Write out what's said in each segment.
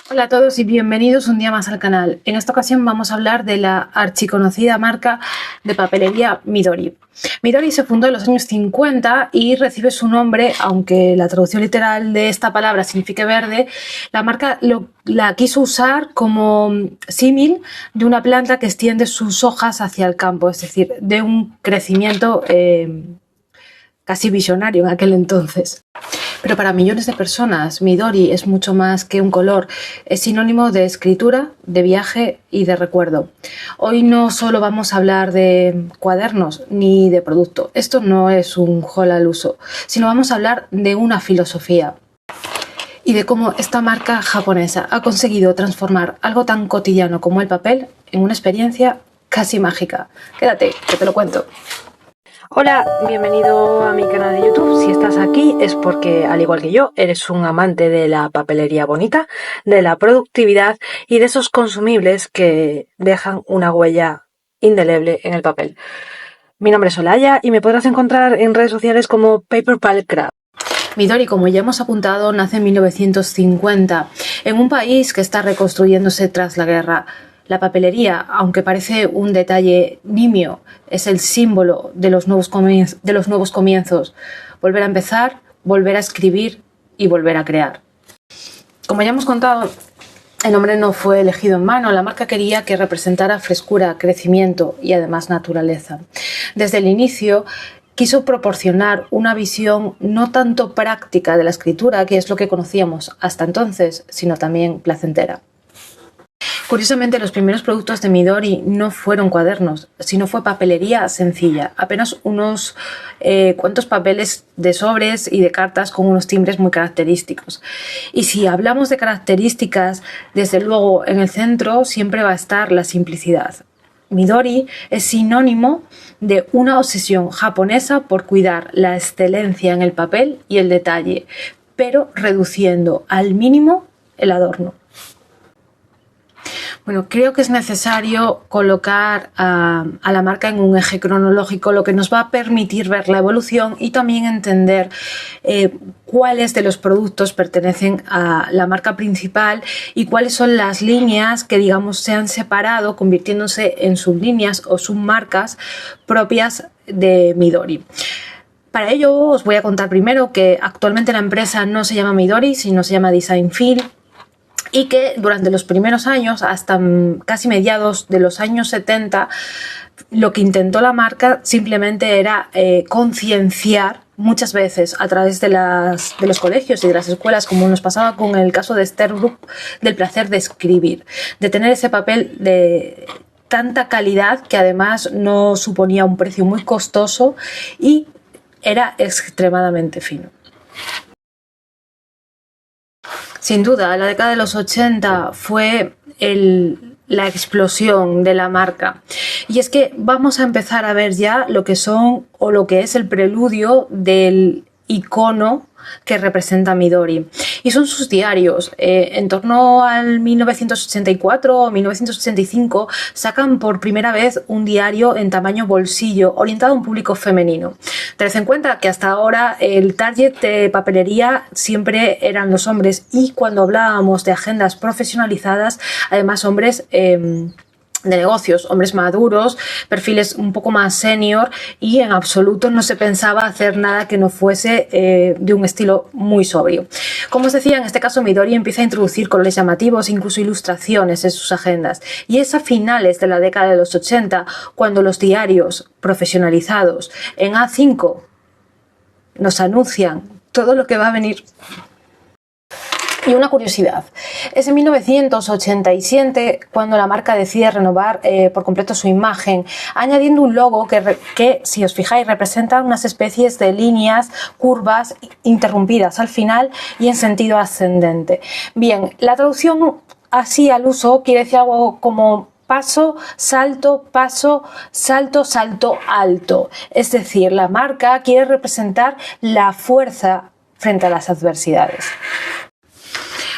Hola a todos y bienvenidos un día más al canal. En esta ocasión vamos a hablar de la archiconocida marca de papelería Midori. Midori se fundó en los años 50 y recibe su nombre, aunque la traducción literal de esta palabra signifique verde, la marca la quiso usar como símil de una planta que extiende sus hojas hacia el campo, es decir, de un crecimiento casi visionario en aquel entonces. Pero para millones de personas, Midori es mucho más que un color, es sinónimo de escritura, de viaje y de recuerdo. Hoy no solo vamos a hablar de cuadernos ni de producto, esto no es un haul al uso, sino vamos a hablar de una filosofía y de cómo esta marca japonesa ha conseguido transformar algo tan cotidiano como el papel en una experiencia casi mágica. Quédate, que te lo cuento. Hola, bienvenido a mi canal de YouTube. Si estás aquí es porque, al igual que yo, eres un amante de la papelería bonita, de la productividad y de esos consumibles que dejan una huella indeleble en el papel. Mi nombre es Olaya y me podrás encontrar en redes sociales como Paper Pal Craft. Midori, como ya hemos apuntado, nace en 1950, en un país que está reconstruyéndose tras la guerra. La papelería, aunque parece un detalle nimio, es el símbolo de los nuevos comienzos. Volver a empezar, volver a escribir y volver a crear. Como ya hemos contado, el nombre no fue elegido en vano. La marca quería que representara frescura, crecimiento y además naturaleza. Desde el inicio quiso proporcionar una visión no tanto práctica de la escritura, que es lo que conocíamos hasta entonces, sino también placentera. Curiosamente, los primeros productos de Midori no fueron cuadernos, sino fue papelería sencilla, apenas unos cuantos papeles de sobres y de cartas con unos timbres muy característicos. Y si hablamos de características, desde luego en el centro siempre va a estar la simplicidad. Midori es sinónimo de una obsesión japonesa por cuidar la excelencia en el papel y el detalle, pero reduciendo al mínimo el adorno. Bueno, creo que es necesario colocar a la marca en un eje cronológico, lo que nos va a permitir ver la evolución y también entender cuáles de los productos pertenecen a la marca principal y cuáles son las líneas que, digamos, se han separado, convirtiéndose en sublíneas o submarcas propias de Midori. Para ello os voy a contar primero que actualmente la empresa no se llama Midori, sino se llama Designfield, y que durante los primeros años, hasta casi mediados de los años 70, lo que intentó la marca simplemente era concienciar muchas veces a través de los colegios y de las escuelas, como nos pasaba con el caso de Esther Brooke, del placer de escribir, de tener ese papel de tanta calidad que además no suponía un precio muy costoso y era extremadamente fino. Sin duda, la década de los 80 fue la explosión de la marca. Y es que vamos a empezar a ver ya lo que son o lo que es el preludio del icono que representa Midori. Y son sus diarios. En torno al 1984 o 1985 sacan por primera vez un diario en tamaño bolsillo orientado a un público femenino. Tened en cuenta que hasta ahora el target de papelería siempre eran los hombres y cuando hablábamos de agendas profesionalizadas, además hombres de negocios, hombres maduros, perfiles un poco más senior, y en absoluto no se pensaba hacer nada que no fuese de un estilo muy sobrio. Como os decía, en este caso Midori empieza a introducir colores llamativos, incluso ilustraciones en sus agendas, y es a finales de la década de los 80 cuando los diarios profesionalizados en A5 nos anuncian todo lo que va a venir. Y una curiosidad, es en 1987 cuando la marca decide renovar por completo su imagen, añadiendo un logo que, si os fijáis, representa unas especies de líneas, curvas interrumpidas al final y en sentido ascendente. Bien, la traducción así al uso quiere decir algo como paso, salto, salto, alto. Es decir, la marca quiere representar la fuerza frente a las adversidades.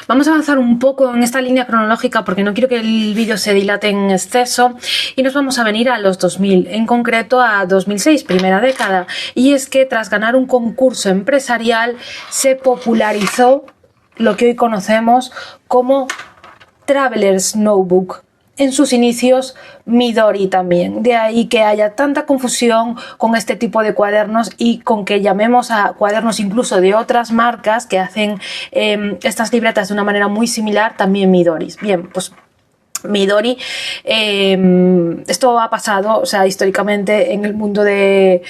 Vamos a avanzar un poco en esta línea cronológica porque no quiero que el vídeo se dilate en exceso y nos vamos a venir a los 2000, en concreto a 2006, primera década. Y es que tras ganar un concurso empresarial se popularizó lo que hoy conocemos como Traveler's Notebook. En sus inicios, Midori también. De ahí que haya tanta confusión con este tipo de cuadernos y con que llamemos a cuadernos incluso de otras marcas que hacen estas libretas de una manera muy similar, también Midoris. Bien, pues Midori, esto ha pasado, o sea, históricamente en el mundo de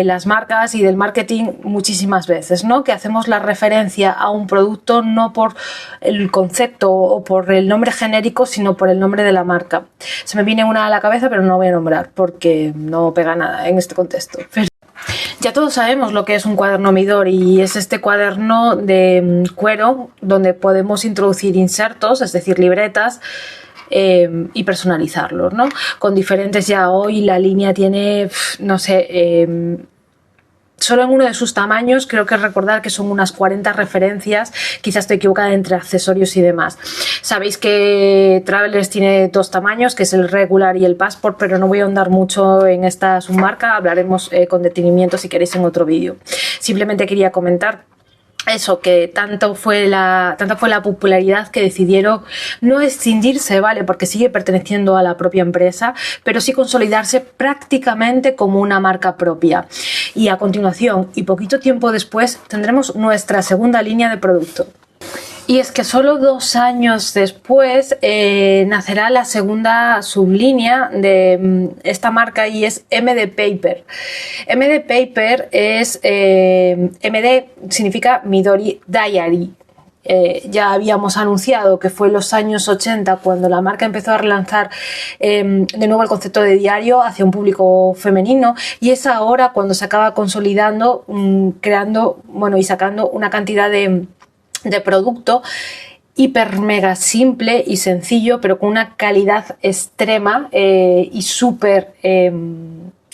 las marcas y del marketing muchísimas veces, ¿no? Que hacemos la referencia a un producto no por el concepto o por el nombre genérico, sino por el nombre de la marca. Se me viene una a la cabeza, pero no voy a nombrar porque no pega nada en este contexto. Ya todos sabemos lo que es un cuaderno Midori, y es este cuaderno de cuero donde podemos introducir insertos, es decir, libretas, y personalizarlos, ¿no? Con diferentes, ya hoy la línea tiene, no sé, solo en uno de sus tamaños creo que recordar que son unas 40 referencias, quizás estoy equivocada entre accesorios y demás. Sabéis que Travelers tiene dos tamaños, que es el regular y el passport, pero no voy a ahondar mucho en esta submarca, hablaremos con detenimiento si queréis en otro vídeo. Simplemente quería comentar eso, que tanta fue la popularidad que decidieron no escindirse, ¿vale? Porque sigue perteneciendo a la propia empresa, pero sí consolidarse prácticamente como una marca propia. Y a continuación, y poquito tiempo después, tendremos nuestra segunda línea de producto. Y es que solo 2 años después nacerá la segunda sublínea de esta marca, y es MD Paper. MD Paper es, MD significa Midori Diary. Ya habíamos anunciado que fue en los años 80 cuando la marca empezó a relanzar de nuevo el concepto de diario hacia un público femenino, y es ahora cuando se acaba consolidando, creando, bueno, y sacando una cantidad de producto hiper mega simple y sencillo, pero con una calidad extrema y súper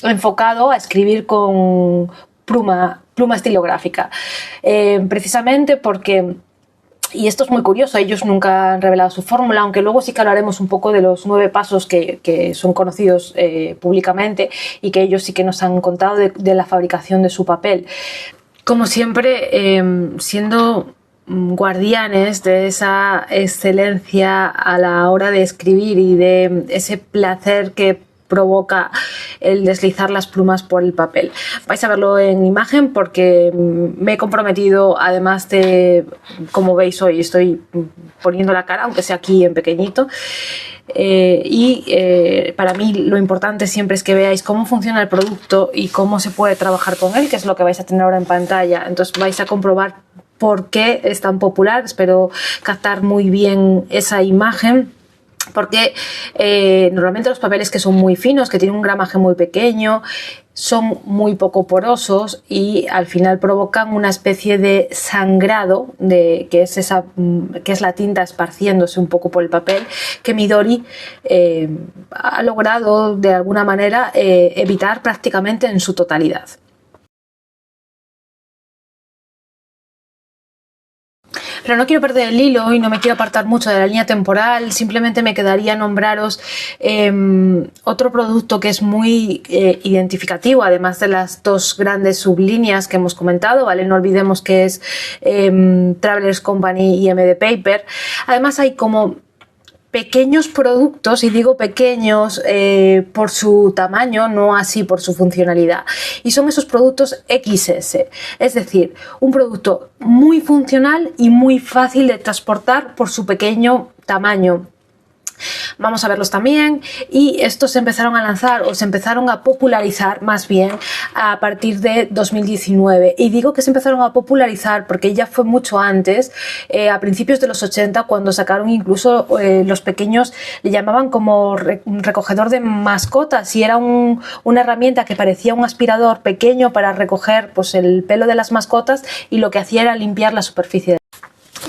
enfocado a escribir con pluma estilográfica, precisamente porque, y esto es muy curioso, ellos nunca han revelado su fórmula, aunque luego sí que hablaremos un poco de los 9 pasos que son conocidos públicamente y que ellos sí que nos han contado de la fabricación de su papel. Como siempre, siendo guardianes de esa excelencia a la hora de escribir y de ese placer que provoca el deslizar las plumas por el papel. Vais a verlo en imagen porque me he comprometido, además de, como veis hoy estoy poniendo la cara, aunque sea aquí en pequeñito, para mí lo importante siempre es que veáis cómo funciona el producto y cómo se puede trabajar con él, que es lo que vais a tener ahora en pantalla. Entonces vais a comprobar por qué es tan popular. Espero captar muy bien esa imagen, porque normalmente los papeles que son muy finos, que tienen un gramaje muy pequeño, son muy poco porosos y al final provocan una especie de sangrado que es la tinta esparciéndose un poco por el papel, que Midori ha logrado de alguna manera evitar prácticamente en su totalidad. Pero no quiero perder el hilo y no me quiero apartar mucho de la línea temporal, simplemente me quedaría nombraros otro producto que es muy identificativo, además de las 2 grandes sublíneas que hemos comentado, ¿vale? No olvidemos que es Travelers Company y MD Paper. Además hay como pequeños productos, y digo pequeños por su tamaño, no así por su funcionalidad, y son esos productos XS, es decir, un producto muy funcional y muy fácil de transportar por su pequeño tamaño. Vamos a verlos también, y estos se empezaron a lanzar o se empezaron a popularizar más bien a partir de 2019, y digo que se empezaron a popularizar porque ya fue mucho antes, a principios de los 80, cuando sacaron incluso los pequeños, le llamaban como recogedor de mascotas, y era una herramienta que parecía un aspirador pequeño para recoger pues el pelo de las mascotas, y lo que hacía era limpiar la superficie.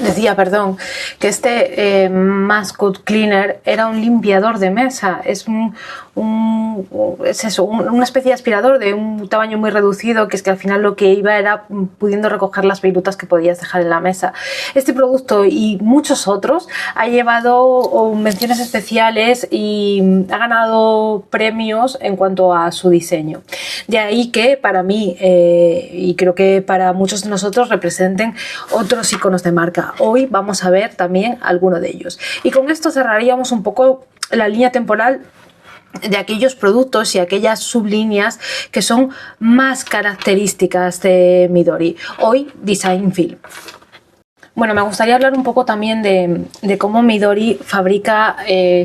Decía, perdón, que este Mascot Cleaner era un limpiador de mesa, es una especie de aspirador de un tamaño muy reducido, que es que al final lo que iba era pudiendo recoger las virutas que podías dejar en la mesa. Este producto y muchos otros ha llevado menciones especiales y ha ganado premios en cuanto a su diseño. De ahí que para mí, y creo que para muchos de nosotros, representen otros iconos de marca. cosa. Hoy vamos a ver también alguno de ellos. Y con esto cerraríamos un poco la línea temporal de aquellos productos y aquellas sublíneas que son más características de Midori. Hoy, Design Film. Bueno, me gustaría hablar un poco también de cómo Midori fabrica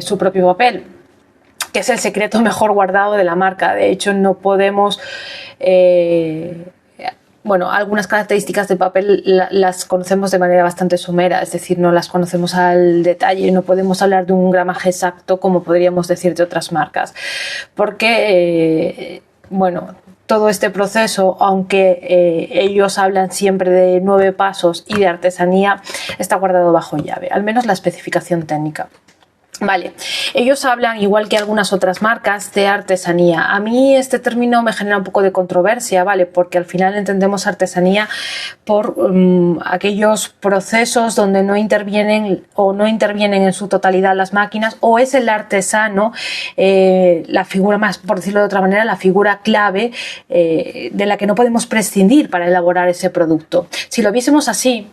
su propio papel, que es el secreto mejor guardado de la marca. De hecho, no podemos... Bueno, algunas características del papel las conocemos de manera bastante somera, es decir, no las conocemos al detalle, no podemos hablar de un gramaje exacto como podríamos decir de otras marcas, porque, bueno, todo este proceso, aunque ellos hablan siempre de 9 pasos y de artesanía, está guardado bajo llave, al menos la especificación técnica. Vale, ellos hablan, igual que algunas otras marcas, de artesanía. A mí este término me genera un poco de controversia, ¿vale? Porque al final entendemos artesanía por aquellos procesos donde no intervienen o no intervienen en su totalidad las máquinas, o es el artesano, la figura más, por decirlo de otra manera, la figura clave de la que no podemos prescindir para elaborar ese producto. Si lo viésemos así,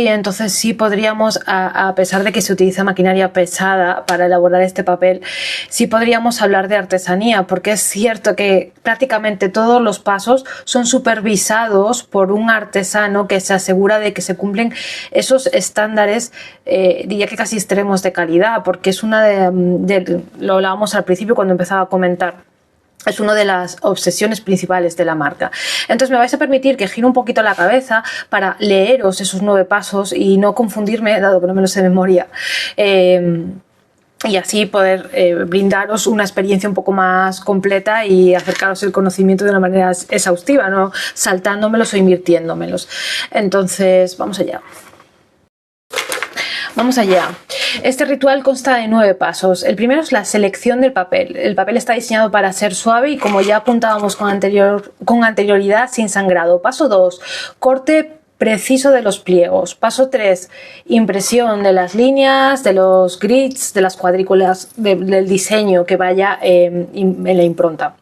entonces sí podríamos, a pesar de que se utiliza maquinaria pesada para elaborar este papel, sí podríamos hablar de artesanía, porque es cierto que prácticamente todos los pasos son supervisados por un artesano que se asegura de que se cumplen esos estándares, diría que casi extremos de calidad, porque es una lo hablábamos al principio cuando empezaba a comentar. Es una de las obsesiones principales de la marca. Entonces me vais a permitir que gire un poquito la cabeza para leeros esos 9 pasos y no confundirme, dado que no me los sé de memoria. Y así poder brindaros una experiencia un poco más completa y acercaros el conocimiento de una manera exhaustiva, no saltándomelos o invirtiéndomelos. Entonces, vamos allá. Vamos allá. Este ritual consta de 9 pasos. El primero es la selección del papel. El papel está diseñado para ser suave y, como ya apuntábamos con anterioridad, sin sangrado. Paso 2, corte preciso de los pliegos. Paso 3, impresión de las líneas, de los grids, de las cuadrículas, del diseño que vaya en la impronta.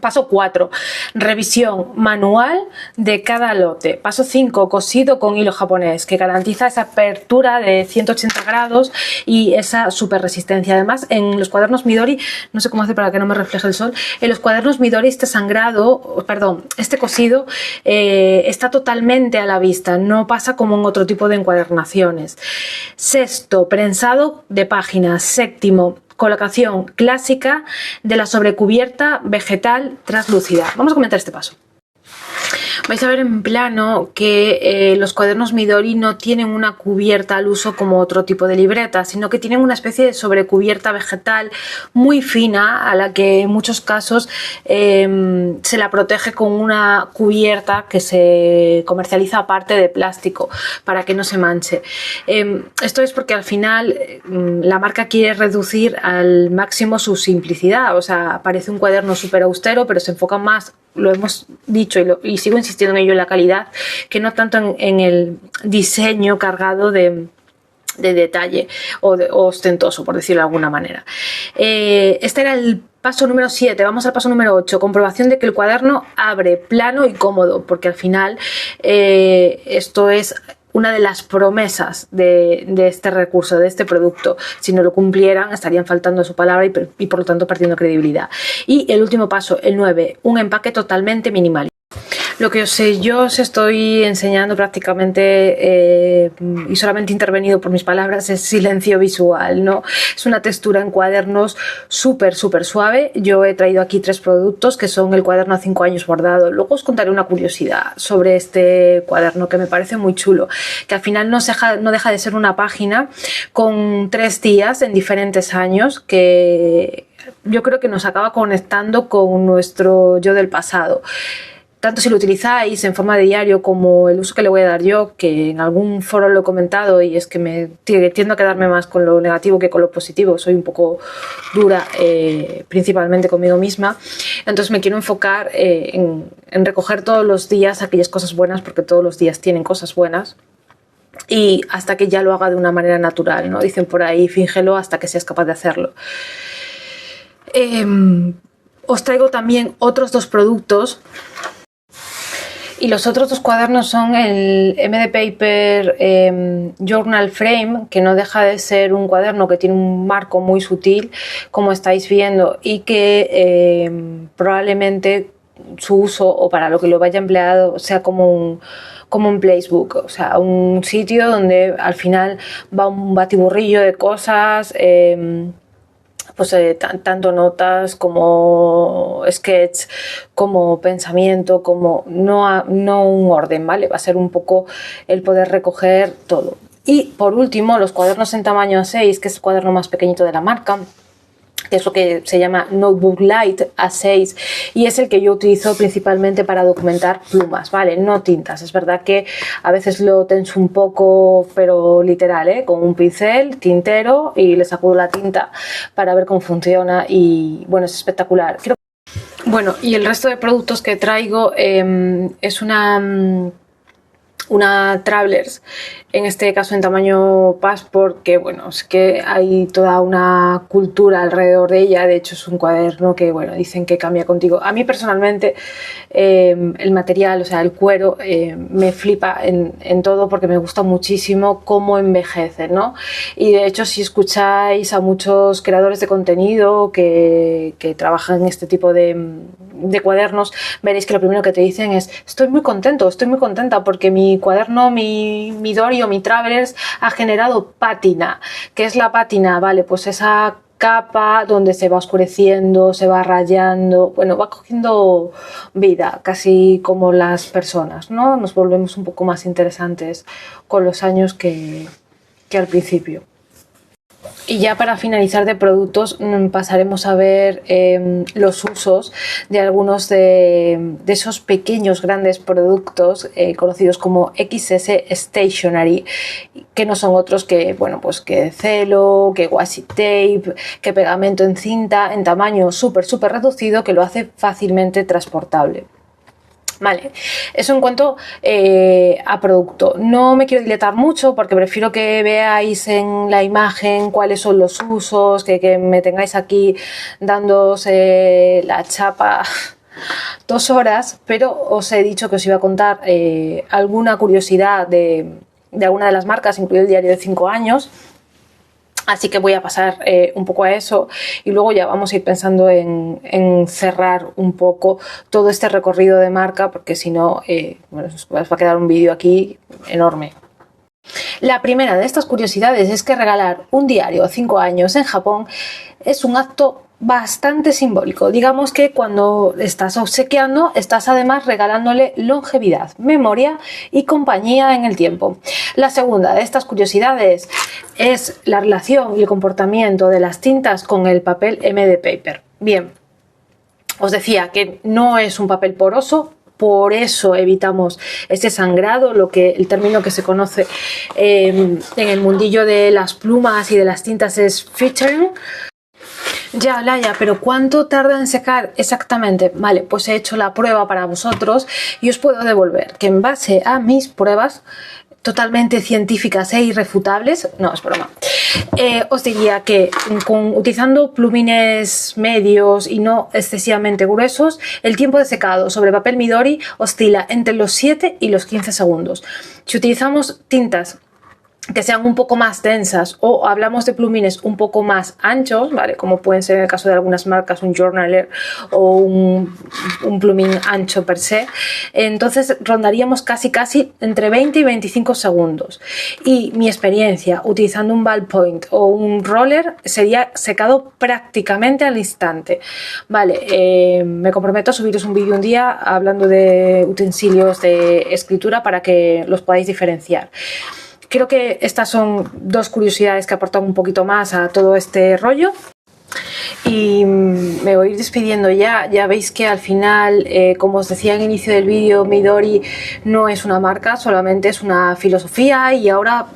Paso 4, revisión manual de cada lote. Paso 5, cosido con hilo japonés, que garantiza esa apertura de 180 grados y esa super resistencia. Además, en los cuadernos Midori, no sé cómo hace para que no me refleje el sol, en los cuadernos Midori este cosido está totalmente a la vista, no pasa como en otro tipo de encuadernaciones. Sexto, prensado de páginas. Séptimo, colocación clásica de la sobrecubierta vegetal translúcida. Vamos a comentar este paso. Vais a ver en plano que los cuadernos Midori no tienen una cubierta al uso como otro tipo de libreta, sino que tienen una especie de sobrecubierta vegetal muy fina, a la que en muchos casos se la protege con una cubierta que se comercializa aparte de plástico para que no se manche. Esto es porque al final la marca quiere reducir al máximo su simplicidad, o sea, parece un cuaderno súper austero, pero se enfoca más, lo hemos dicho y sigo insistiendo en ello, en la calidad, que no tanto en el diseño cargado de detalle o ostentoso, por decirlo de alguna manera. Este era el paso número 7. Vamos al paso número 8, comprobación de que el cuaderno abre plano y cómodo, porque al final esto es una de las promesas de este recurso, de este producto. Si no lo cumplieran, estarían faltando a su palabra y por lo tanto perdiendo credibilidad. Y el último paso, el 9, un empaque totalmente minimalista. Lo que yo os estoy enseñando prácticamente y solamente intervenido por mis palabras es silencio visual, ¿no? Es una textura en cuadernos súper suave. Yo he traído aquí 3 productos que son el cuaderno a 5 años bordado. Luego os contaré una curiosidad sobre este cuaderno que me parece muy chulo, que al final no deja de ser una página con 3 días en diferentes años que yo creo que nos acaba conectando con nuestro yo del pasado. Tanto si lo utilizáis en forma de diario como el uso que le voy a dar yo, que en algún foro lo he comentado y es que tiendo a quedarme más con lo negativo que con lo positivo. Soy un poco dura, principalmente conmigo misma. Entonces me quiero enfocar en recoger todos los días aquellas cosas buenas, porque todos los días tienen cosas buenas. Y hasta que ya lo haga de una manera natural, ¿no? Dicen por ahí, fíngelo hasta que seas capaz de hacerlo. Os traigo también otros 2 productos Y los otros dos cuadernos son el MD Paper Journal Frame, que no deja de ser un cuaderno que tiene un marco muy sutil, como estáis viendo, y que probablemente su uso o para lo que lo vaya empleado sea como un placebook, o sea, un sitio donde al final va un batiburrillo de cosas, pues tanto notas como sketch, como pensamiento, como no un orden, ¿vale? Va a ser un poco el poder recoger todo. Y por último, los cuadernos en tamaño A6, que es el cuaderno más pequeñito de la marca, que es lo que se llama Notebook Light A6, y es el que yo utilizo principalmente para documentar plumas, ¿vale? No tintas. Es verdad que a veces lo tenso un poco, pero literal, ¿eh? Con un pincel, tintero, y le sacudo la tinta para ver cómo funciona, y bueno, es espectacular. Bueno, y el resto de productos que traigo es una Travelers, en este caso en tamaño Passport, que bueno, es que hay toda una cultura alrededor de ella. De hecho es un cuaderno que bueno, dicen que cambia contigo. A mí personalmente el material, o sea el cuero, me flipa en todo, porque me gusta muchísimo cómo envejece, ¿no? Y de hecho si escucháis a muchos creadores de contenido que trabajan en este tipo de cuadernos, veréis que lo primero que te dicen es: estoy muy contento, estoy muy contenta porque mi cuaderno, mi Midori o mi Travelers ha generado pátina. ¿Qué es la pátina? Vale, pues esa capa donde se va oscureciendo, se va rayando, bueno, va cogiendo vida, casi como las personas, ¿no? Nos volvemos un poco más interesantes con los años que al principio. Y ya para finalizar de productos, pasaremos a ver los usos de algunos de esos pequeños grandes productos conocidos como XS Stationery, que no son otros que, bueno, pues que celo, que washi tape, que pegamento en cinta en tamaño súper reducido, que lo hace fácilmente transportable. Vale, eso en cuanto a producto. No me quiero dilatar mucho porque prefiero que veáis en la imagen cuáles son los usos, que me tengáis aquí dándoos la chapa 2 horas, pero os he dicho que os iba a contar alguna curiosidad de alguna de las marcas, incluido el diario de 5 años. Así que voy a pasar un poco a eso, y luego ya vamos a ir pensando en cerrar un poco todo este recorrido de marca, porque si no, bueno, os va a quedar un vídeo aquí enorme. La primera de estas curiosidades es que regalar un diario a 5 años en Japón es un acto bastante simbólico. Digamos que cuando estás obsequiando, estás además regalándole longevidad, memoria y compañía en el tiempo. La segunda de estas curiosidades es la relación y el comportamiento de las tintas con el papel MD Paper. Bien, os decía que no es un papel poroso, por eso evitamos ese sangrado, el término que se conoce en el mundillo de las plumas y de las tintas es featuring. Ya, Laia, pero ¿cuánto tarda en secar exactamente? Vale, pues he hecho la prueba para vosotros y os puedo devolver que en base a mis pruebas totalmente científicas e irrefutables, no, es broma, os diría que utilizando plumines medios y no excesivamente gruesos, el tiempo de secado sobre papel Midori oscila entre los 7 y los 15 segundos. Si utilizamos tintas que sean un poco más densas o hablamos de plumines un poco más anchos, ¿vale? Como pueden ser en el caso de algunas marcas un Journaler o un plumín ancho per se, entonces rondaríamos casi entre 20 y 25 segundos. Y mi experiencia utilizando un ballpoint o un roller sería secado prácticamente al instante. Vale, me comprometo a subiros un vídeo un día hablando de utensilios de escritura para que los podáis diferenciar. Creo que estas son 2 curiosidades que aportan un poquito más a todo este rollo. Y me voy a ir despidiendo ya. Ya veis que al final, como os decía al inicio del vídeo, Midori no es una marca, solamente es una filosofía. Y ahora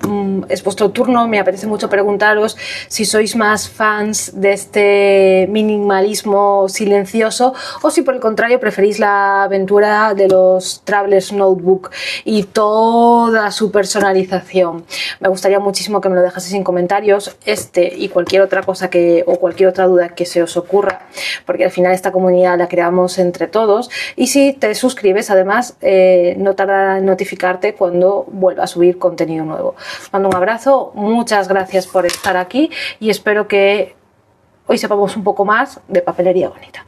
es vuestro turno. Me apetece mucho preguntaros si sois más fans de este minimalismo silencioso o si por el contrario preferís la aventura de los Travelers Notebook y toda su personalización. Me gustaría muchísimo que me lo dejaseis en comentarios, y cualquier otra cosa o cualquier otra duda que se os ocurra, porque al final esta comunidad la creamos entre todos. Y si te suscribes, además, no tardará en notificarte cuando vuelva a subir contenido nuevo. Os mando un abrazo, muchas gracias por estar aquí y espero que hoy sepamos un poco más de papelería bonita.